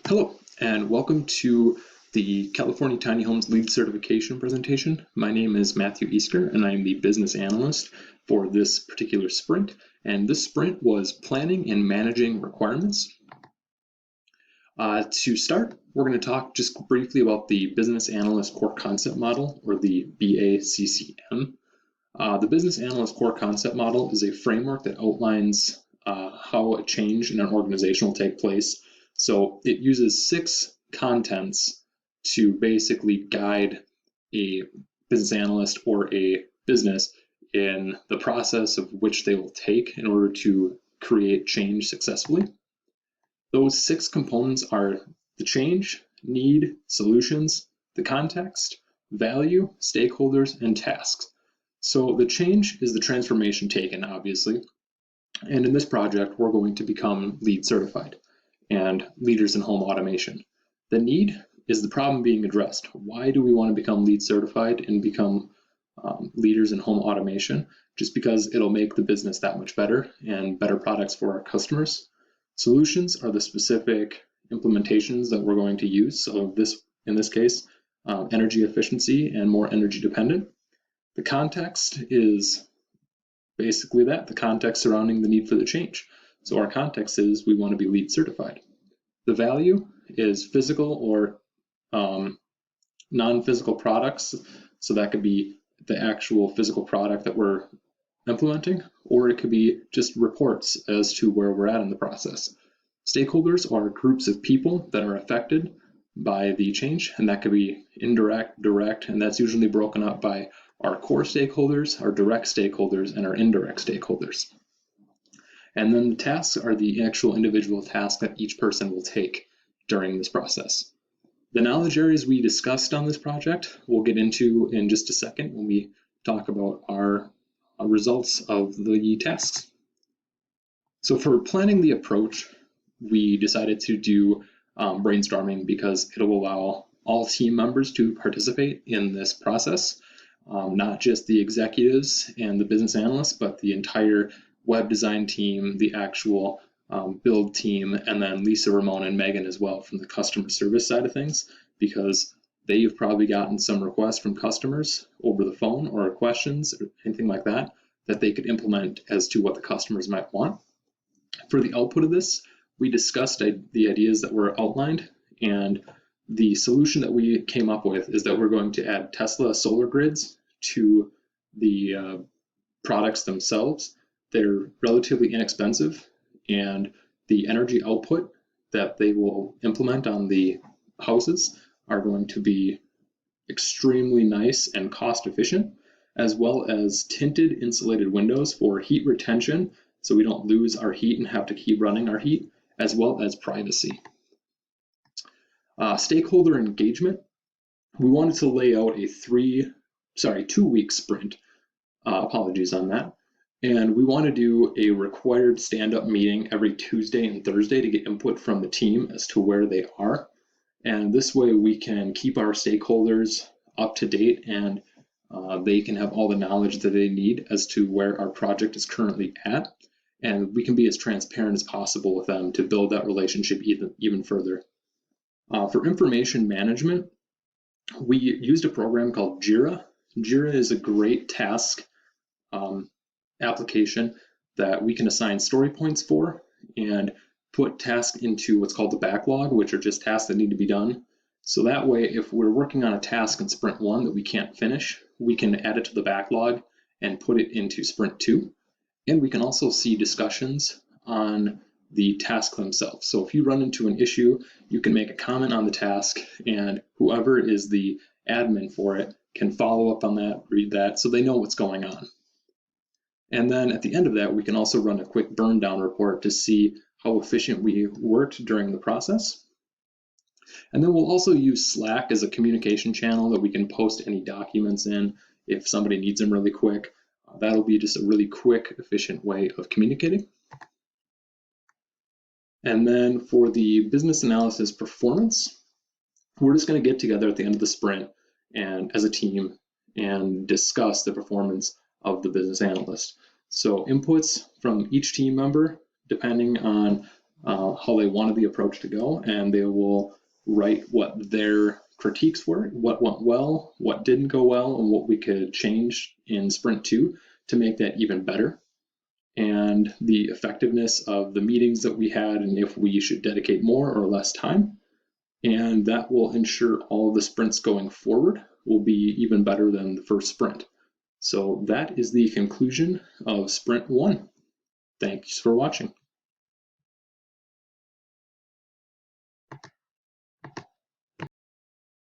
Hello, and welcome to the California Tiny Homes Lead Certification presentation. My name is Matthew Easker, and I am the business analyst for this particular sprint. And this sprint was planning and managing requirements. To start, we're going to talk just briefly about the Business Analyst Core Concept Model, or the BAPM. The Business Analyst Core Concept Model is a framework that outlines how a change in an organization will take place. So it uses 6 contents to basically guide a business analyst or a business in the process of which they will take in order to create change successfully. Those 6 components are the change, need, solutions, the context, value, stakeholders, and tasks. So the change is the transformation taken, obviously. And in this project, we're going to become LEED certified and leaders in home automation. The need is the problem being addressed. Why do we want to become LEED certified and become leaders in home automation? Just because it'll make the business that much better and better products for our customers. Solutions are the specific implementations that we're going to use. So in this case, energy efficiency and more energy dependent. The context is basically that, the context surrounding the need for the change. So our context is we want to be LEED certified. The value is physical or non-physical products. So that could be the actual physical product that we're implementing, or it could be just reports as to where we're at in the process. Stakeholders are groups of people that are affected by the change, and that could be indirect, direct, and that's usually broken up by our core stakeholders, our direct stakeholders, and our indirect stakeholders. And then the tasks are the actual individual tasks that each person will take during this process. The knowledge areas we discussed on this project we'll get into in just a second when we talk about our results of the tasks. So for planning the approach, we decided to do brainstorming because it will allow all team members to participate in this process, not just the executives and the business analysts, but the entire web design team, the actual build team, and then Lisa, Ramon, and Megan as well from the customer service side of things, because they've probably gotten some requests from customers over the phone or questions or anything like that that they could implement as to what the customers might want. For the output of this, we discussed the ideas that were outlined, and the solution that we came up with is that we're going to add Tesla solar grids to the products themselves. They're relatively inexpensive, and the energy output that they will implement on the houses are going to be extremely nice and cost efficient, as well as tinted insulated windows for heat retention, so we don't lose our heat and have to keep running our heat, as well as privacy. Stakeholder engagement. We wanted to lay out a 2-week sprint. Apologies on that. And we want to do a required stand-up meeting every Tuesday and Thursday to get input from the team as to where they are. And this way we can keep our stakeholders up to date, and they can have all the knowledge that they need as to where our project is currently at. And we can be as transparent as possible with them to build that relationship even further. For information management, we used a program called Jira. Jira is a great task application that we can assign story points for and put tasks into what's called the backlog, which are just tasks that need to be done. So that way, if we're working on a task in sprint 1 that we can't finish, we can add it to the backlog and put it into sprint 2. And we can also see discussions on the task themselves. So if you run into an issue, you can make a comment on the task, and whoever is the admin for it can follow up on that, read that, so they know what's going on. And then at the end of that, we can also run a quick burn down report to see how efficient we worked during the process. And then we'll also use Slack as a communication channel that we can post any documents in if somebody needs them really quick. That'll be just a really quick, efficient way of communicating. And then for the business analysis performance, we're just going to get together at the end of the sprint and as a team and discuss the performance of the business analyst. So inputs from each team member, depending on how they wanted the approach to go, and they will write what their critiques were, what went well, what didn't go well, and what we could change in Sprint 2 to make that even better, and the effectiveness of the meetings that we had, and if we should dedicate more or less time. And that will ensure all of the sprints going forward will be even better than the first sprint. So that is the conclusion of Sprint 1. Thanks for watching.